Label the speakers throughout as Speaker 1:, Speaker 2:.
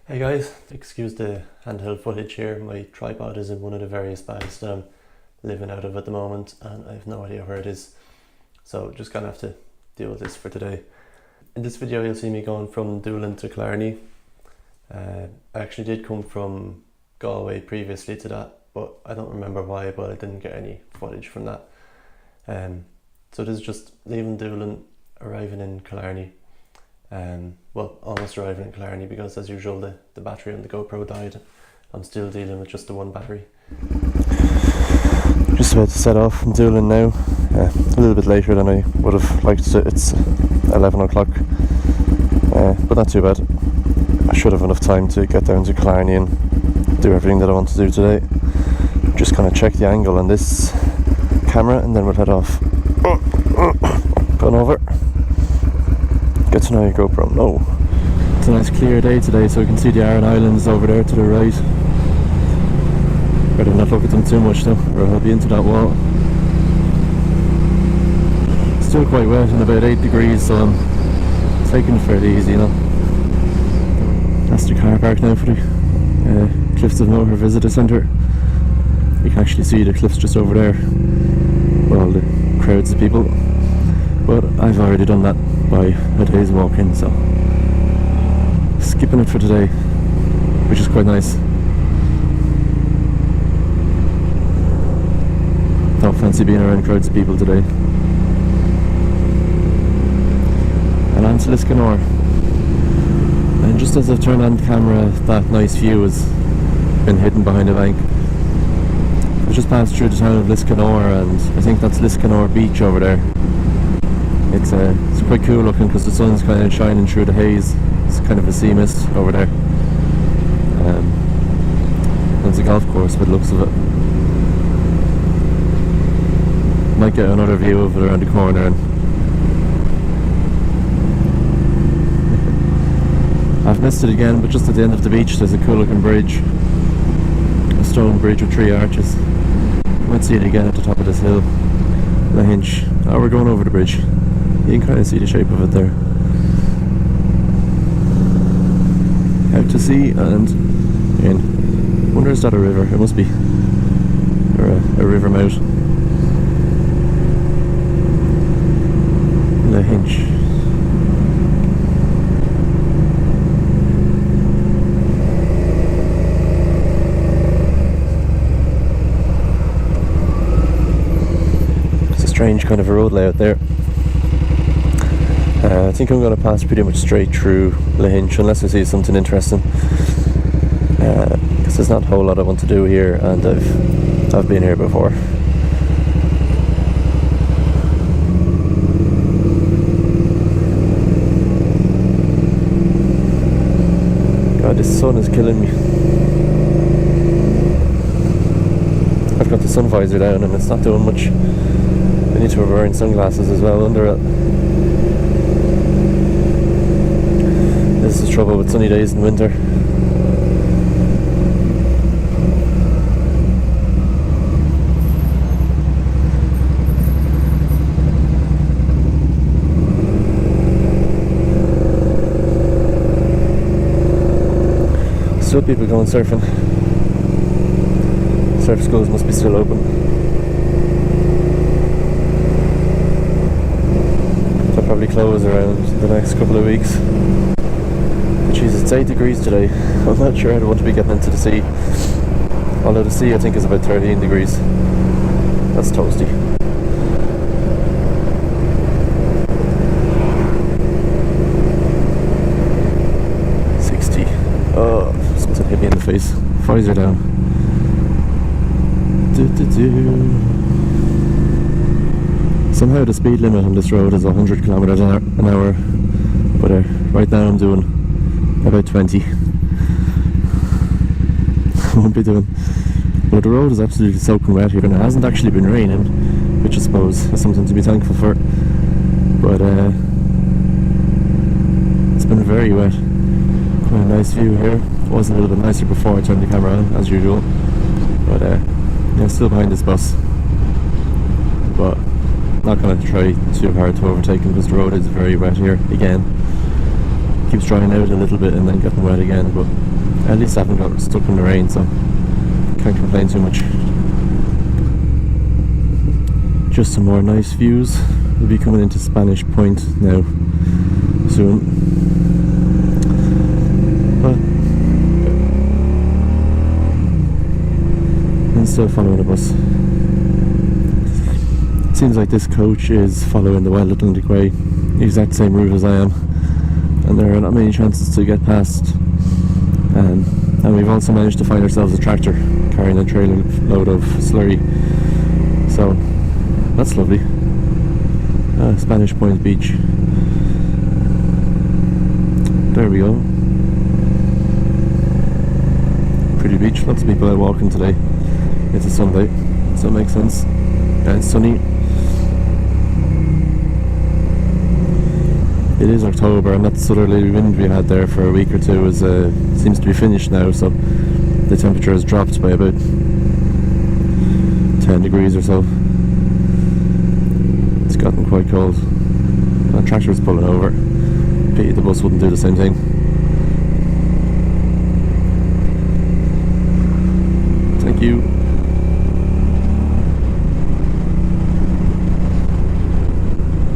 Speaker 1: Hey guys, excuse the handheld footage here. My tripod is in one of the various bags that I'm living out of at the moment and I have no idea where it is. So just gonna have to deal with this for today. In this video you'll see me going from Donegal to Killarney. I actually did come from Galway previously to that, but I don't remember why, but I didn't get any footage from that. So this is just leaving Donegal, arriving in Killarney. Well, almost arriving in Killarney because as usual the battery on the GoPro died. I'm still dealing with just the one battery. Just about to set off from Donegal now, a little bit later than I would have liked to. It's 11 o'clock, but not too bad. I should have enough time to get down to Killarney and do everything that I want to do today. Just kind of check the angle on this camera and then we'll head off. Going over. Get to know your GoPro. No. It's a nice clear day today, so we can see the Aran Islands over there to the right. Better not look at them too much though, or I'll be into that wall. Still quite wet and about 8 degrees, so I'm taking it fairly easy, you know. That's the car park now for the Cliffs of Moher Visitor Centre. You can actually see the cliffs just over there, with all the crowds of people. But I've already done that by a day's walk-in, so skipping it for today, which is quite nice. Don't fancy being around crowds of people today. And on to Liscanor. And just as I've turned on the camera, that nice view has been hidden behind a bank. I've just passed through the town of Liscanor, and I think that's Liscanor Beach over there. It's quite cool looking because the sun's kind of shining through the haze. It's kind of a sea mist over there. There's a golf course by the looks of it. Might get another view of it around the corner. And I've missed it again, but just at the end of the beach there's a cool looking bridge. A stone bridge with 3 arches. You might see it again at the top of this hill. A hinge. Oh, we're going over the bridge. You can kind of see the shape of it there. Out to sea and in. Wonder, is that a river? It must be. Or a river mouth. The hinge. It's a strange kind of a road layout there. I think I'm going to pass pretty much straight through Lahinch unless I see something interesting, because there's not a whole lot I want to do here, and I've been here before. God, this sun is killing me. I've got the sun visor down and it's not doing much. I need to be wearing sunglasses as well under it. This is trouble with sunny days in winter. Still people going surfing. Surf schools must be still open. They'll probably close around the next couple of weeks. Jeez, it's 8 degrees today. I'm not sure I'd want to be getting into the sea. Although the sea I think is about 13 degrees. That's toasty. Oh, something hit me in the face. Visor down. Somehow the speed limit on this road is 100 kilometers an hour, but right now I'm doing about 20. I won't be doing. But the road is absolutely soaking wet here, and it hasn't actually been raining, which I suppose is something to be thankful for. But it's been very wet. Quite a nice view here. It was a little bit nicer before I turned the camera on, as usual. But yeah, still behind this bus. But not going to try too hard to overtake him because the road is very wet here again. Keeps drying out a little bit and then getting wet again, but At least I haven't got stuck in the rain, so can't complain too much. Just some more nice views. We'll be coming into Spanish Point now soon. But I'm still following the bus. It seems like this coach is following the Wild Atlantic Way, the exact same route as I am, and there are not many chances to get past. And we've also managed to find ourselves a tractor carrying a trailer load of slurry, so that's lovely. Spanish Point Beach. There we go. Pretty beach. Lots of people out walking today. It's a Sunday, so it makes sense. And it's sunny. It is October, and that southerly wind we had there for a week or two seems to be finished now, so the temperature has dropped by about 10 degrees or so. It's gotten quite cold. The tractor is pulling over. Pity the bus wouldn't do the same thing. Thank you.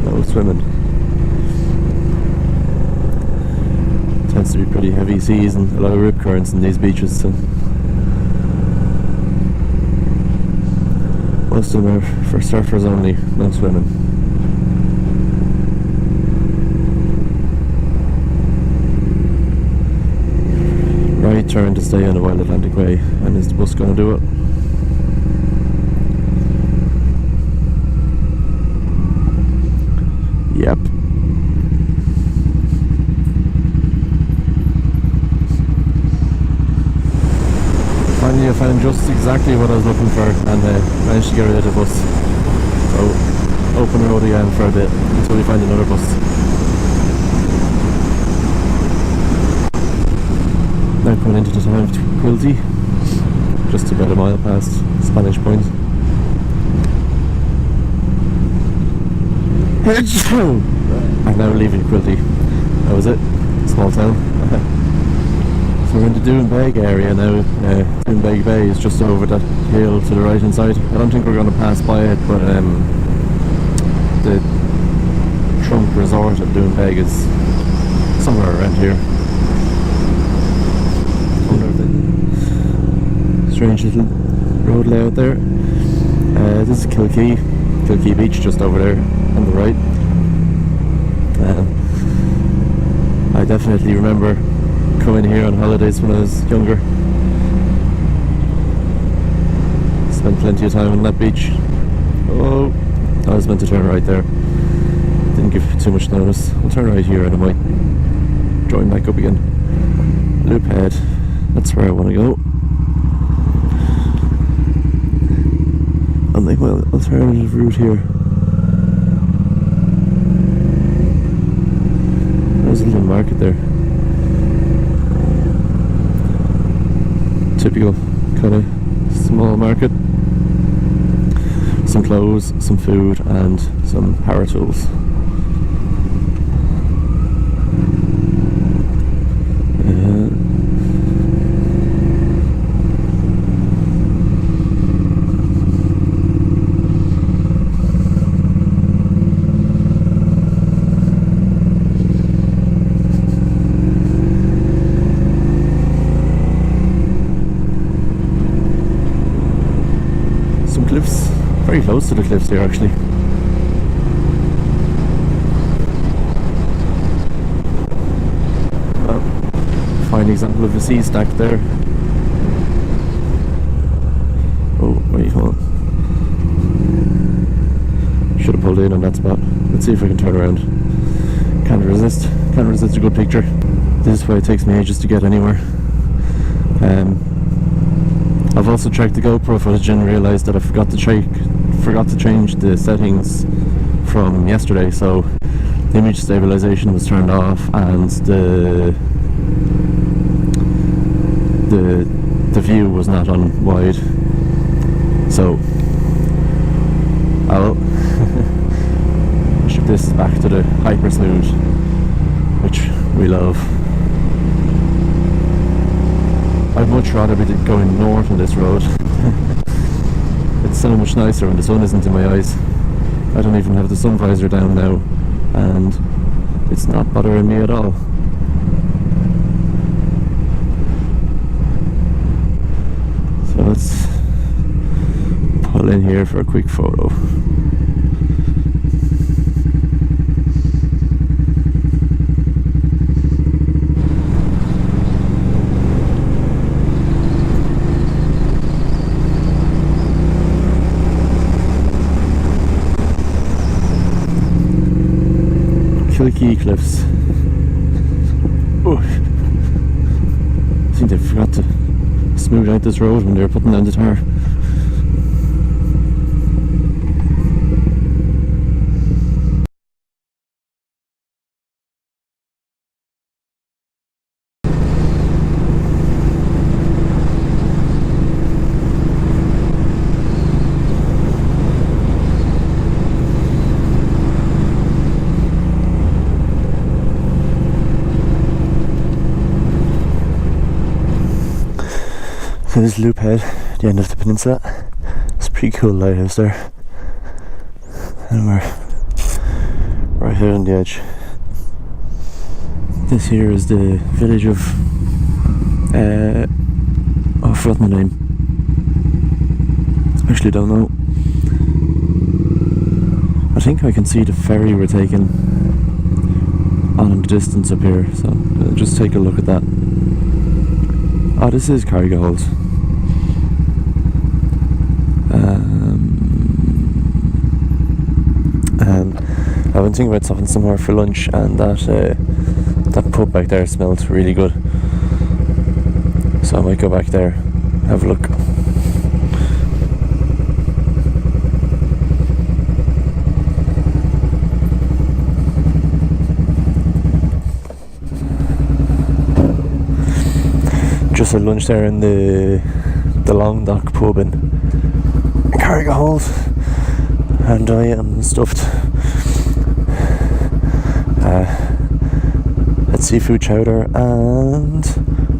Speaker 1: No swimming. Tends to be pretty heavy seas and a lot of rip currents in these beaches, so most of them are for surfers only, no swimming. Right turn to stay on the Wild Atlantic Way, and is the bus going to do it? Yep. Finally I found just exactly what I was looking for, and managed to get rid of the bus. So open road again for a bit until we find another bus. Now coming into the town of Quilty, just about a mile past Spanish Point. I'm now leaving Quilty. That was it. Small town. So we're in the Donegal area now. Donegal Bay is just over that hill to the right hand side. I don't think we're going to pass by it, but the trunk resort of Donegal is somewhere around here. Strange little road layout there. This is Kilkee Beach, just over there on the right. I definitely remember coming here on holidays when I was younger. Spent plenty of time on that beach. Oh, I was meant to turn right there. Didn't give too much notice. I'll turn right here and I might join back up again. Loop head. That's where I want to go. And like, well, alternative route here. There's a little market there. Typical kind of small market. Some clothes, some food, and some power tools. Cliffs, very close to the cliffs here actually. Fine example of a sea stack there. Oh, where are you going? Should have pulled in on that spot. Let's see if I can turn around. Can't resist a good picture. This is why it takes me ages to get anywhere. I've also checked the GoPro footage and realised that I forgot to change the settings from yesterday, so the image stabilization was turned off and the view was not on wide. So I'll ship this back to the hyper smooth, which we love. much rather be going north on this road. It's so much nicer when the sun isn't in my eyes. I don't even have the sun visor down now, and it's not bothering me at all. So let's pull in here for a quick photo. Kilkee Cliffs. Oh, I think they forgot to smooth out this road when they were putting down the tar. So this loop head, the end of the peninsula. It's a pretty cool lighthouse there. And we're right here on the edge. This here is the village of oh, I forgot my name. Actually don't know. I think I can see the ferry we're taking on in the distance up here, so I'll just take a look at that. Oh, this is Carrigaholt. I've been thinking about stopping somewhere for lunch, and that pub back there smells really good. So I might go back there, have a look. Just had lunch there in the Long Dock pub in Carrigaholt, and I am stuffed. Had seafood chowder and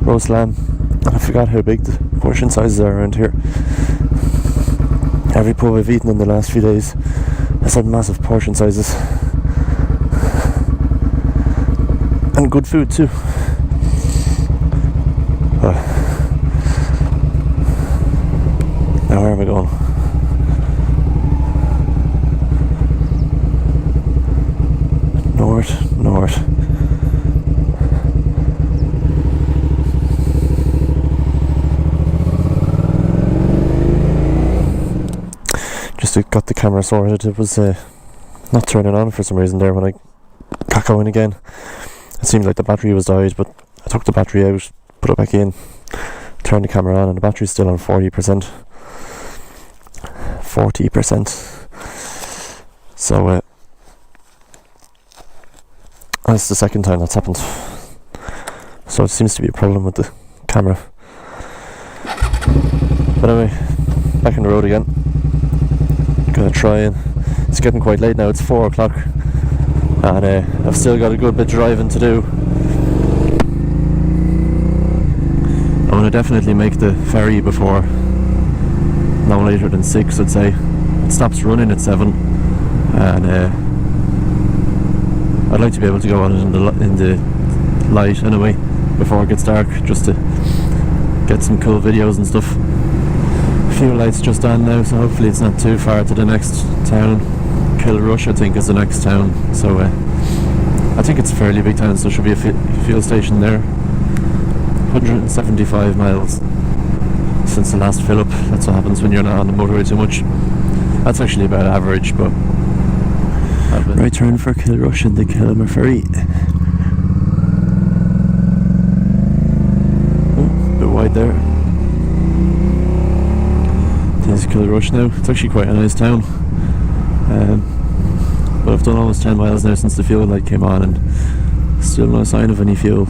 Speaker 1: roast lamb, and I forgot how big the portion sizes are around here. Every pub I've eaten in the last few days has had massive portion sizes, and good food too. Now where am I going? North. Just got the camera sorted. It was not turning on for some reason there when I got going again. It seemed like the battery was died, but I took the battery out, put it back in, turned the camera on, and the battery's still on 40%. 40%. So that's the second time that's happened. So it seems to be a problem with the camera. But anyway, back on the road again. Gonna try and it's getting quite late now. It's 4 o'clock, and I've still got a good bit of driving to do. I'm gonna definitely make the ferry before no later than 6, I'd say. It stops running at 7, and I'd like to be able to go on it in the light anyway before it gets dark, just to get some cool videos and stuff. A few lights just on now, so hopefully it's not too far to the next town. Kilrush I think is the next town, so I think it's a fairly big town, so there should be a fuel station there. 175 miles since the last fill up. That's what happens when you're not on the motorway too much. That's actually about average, but right turn for Kilrush and the Kilmer Ferry. Oh, a bit wide there. There's Kilrush now. It's actually quite a nice town. But I've done almost 10 miles now since the fuel light came on, and still no sign of any fuel.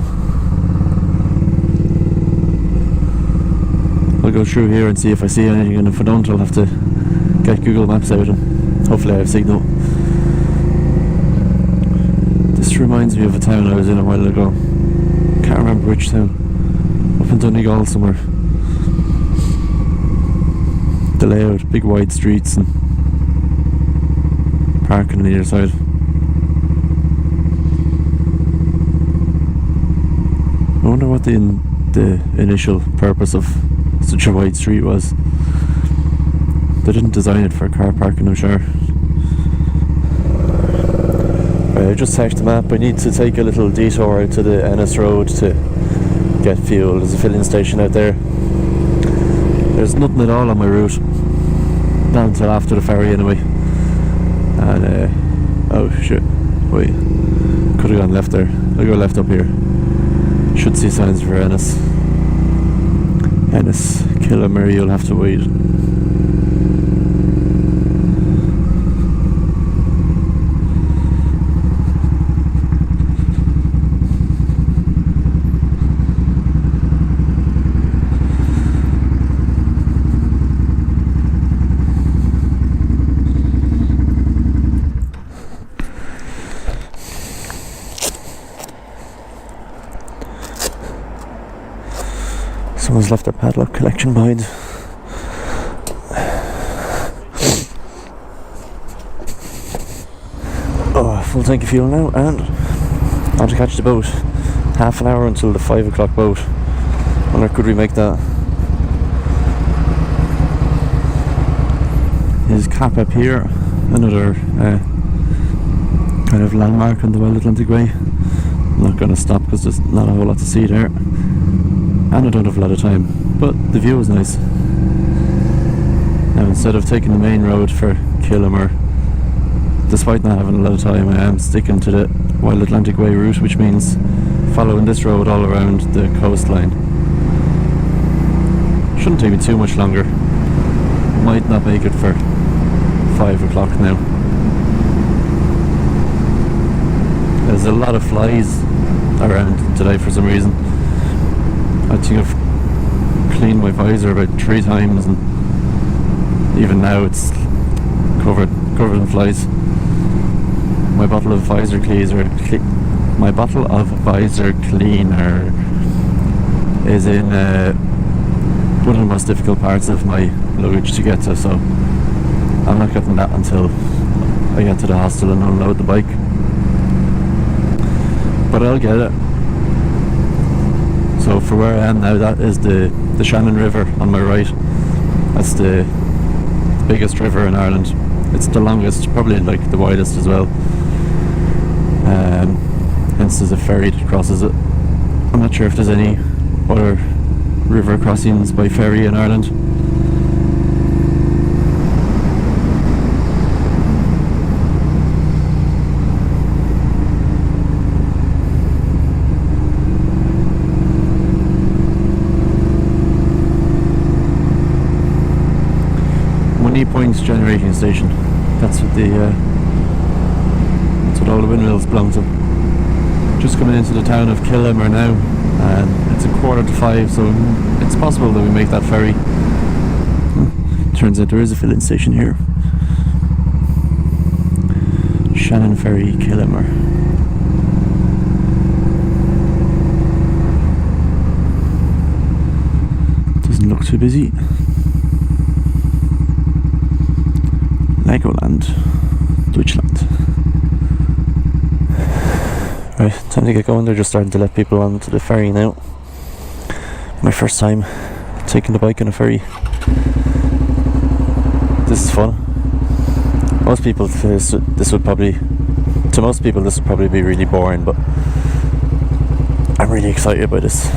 Speaker 1: I'll go through here and see if I see anything, and if I don't, I'll have to get Google Maps out and hopefully I have signal. This reminds me of a town I was in a while ago. Can't remember which town. Up in Donegal somewhere. The layout, big wide streets and parking on either side. I wonder what the initial purpose of such a wide street was. They didn't design it for car parking, I'm sure. I just checked the map. I need to take a little detour out to the Ennis Road to get fuel. There's a filling station out there. There's nothing at all on my route, not until after the ferry anyway. And oh shit, wait, could have gone left there. I'll go left up here. Should see signs for Ennis. Ennis, Killamere, you'll have to wait. Someone's left their padlock collection behind. Oh, full tank of fuel now, and on to catch the boat. Half an hour until the 5 o'clock boat. Wonder could we make that? His cap up here, another kind of landmark on the Wild Atlantic Way. I'm not going to stop because there's not a whole lot to see there. And I don't have a lot of time, but the view is nice. Now instead of taking the main road for Killamere, despite not having a lot of time, I am sticking to the Wild Atlantic Way route, which means following this road all around the coastline. Shouldn't take me too much longer. Might not make it for 5 o'clock now. There's a lot of flies around today for some reason. I think I've cleaned my visor about 3 times, and even now it's covered in flies. My bottle of visor cleaner is in one of the most difficult parts of my luggage to get to, so I'm not getting that until I get to the hostel and unload the bike. But I'll get it. So for where I am now, that is the Shannon River on my right. That's the biggest river in Ireland. It's the longest, probably like the widest as well. Hence there's a ferry that crosses it. I'm not sure if there's any other river crossings by ferry in Ireland. Points generating station. That's what all the windmills belong to. Just coming into the town of Killamere now, and it's 4:45, so it's possible that we make that ferry. Turns out there is a filling station here. Shannon Ferry, Killamere. Doesn't look too busy. Legoland, Deutschland. Right, time to get going. They're just starting to let people onto the ferry now. My first time taking the bike on a ferry. This is fun. Most people, this would probably be really boring, but I'm really excited about this.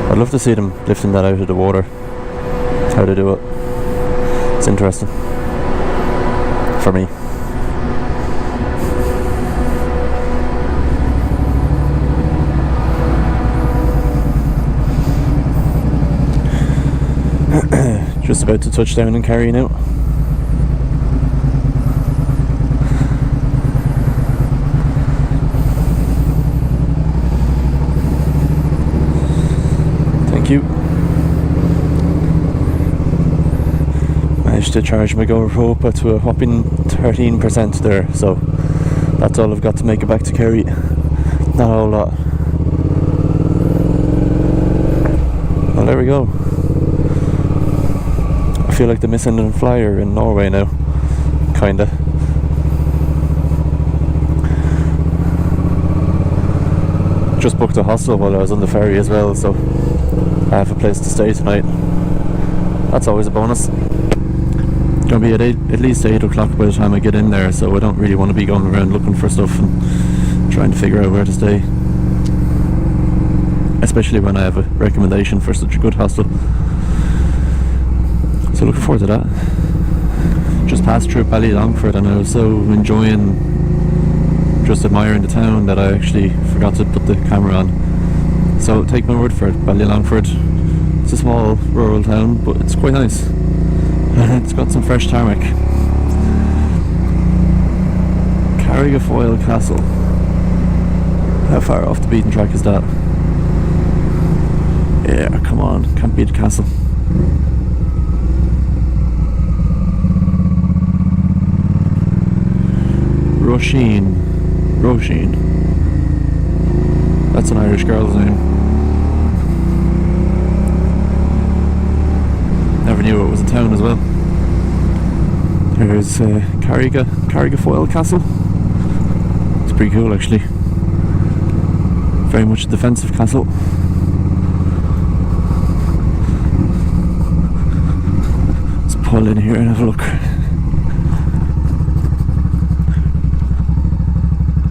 Speaker 1: I'd love to see them lifting that out of the water. How they do it. It's interesting. For me. Just about to touch down in Kerry now. Thank you. Managed to charge my GoPro up to a whopping 13% there, so that's all I've got to make it back to Kerry. Not a whole lot. Well, there we go. I feel like the missing flyer in Norway now, kinda. Just booked a hostel while I was on the ferry as well, so I have a place to stay tonight. That's always a bonus. It's gonna be at least 8 o'clock by the time I get in there, so I don't really want to be going around looking for stuff and trying to figure out where to stay, especially when I have a recommendation for such a good hostel. So looking forward to that. Just passed through Ballylongford and I was so enjoying just admiring the town that I actually forgot to put the camera on. So take my word for it, Ballylongford, it's a small rural town, but it's quite nice. It's got some fresh tarmac. Carrigafoyle Castle. How far off the beaten track is that? Yeah, come on, can't beat the castle. Roisin. That's an Irish girl's name. Never knew it was a town as well. There's Carrigafoyle Castle. It's pretty cool actually. Very much a defensive castle. Let's pull in here and have a look.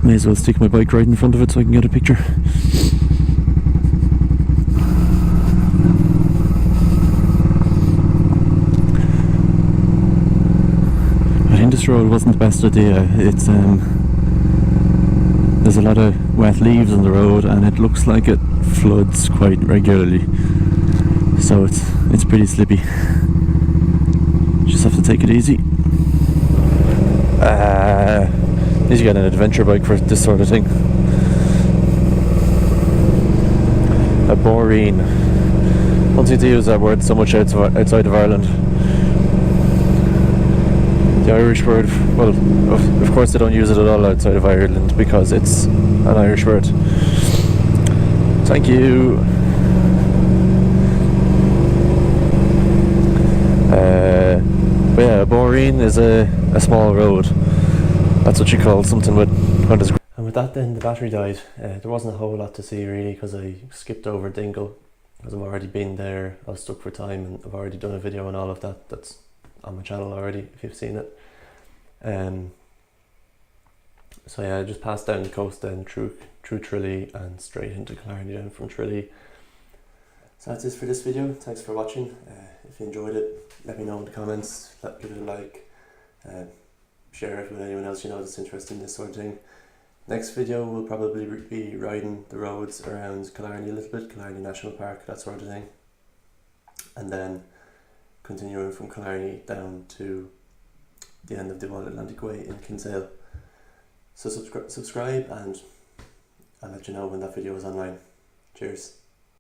Speaker 1: May as well stick my bike right in front of it so I can get a picture. I think this road wasn't the best idea. It's there's a lot of wet leaves on the road and it looks like it floods quite regularly. So it's pretty slippy. Just have to take it easy. Need to get an adventure bike for this sort of thing. A boreen. Don't need to use that word so much outside of Ireland. The Irish word, well, of course they don't use it at all outside of Ireland because it's an Irish word. Thank you. But yeah, a boreen is a small road. That's what you call something with. And with that then the battery died. There wasn't a whole lot to see really because I skipped over Donegal because I've already been there. I was stuck for time and I've already done a video on all of that. That's on my channel already if you've seen it. So yeah, I just passed down the coast then through Tralee and straight into Killarney down from Tralee. So that's it for this video. Thanks for watching. If you enjoyed it, let me know in the comments. Give it a like. Share it with anyone else you know that's interested in this sort of thing. Next video will probably be riding the roads around Killarney a little bit, Killarney National Park, that sort of thing. And then continuing from Killarney down to the end of the One Atlantic Way in Kinsale. So subscribe and I'll let you know when that video is online. Cheers.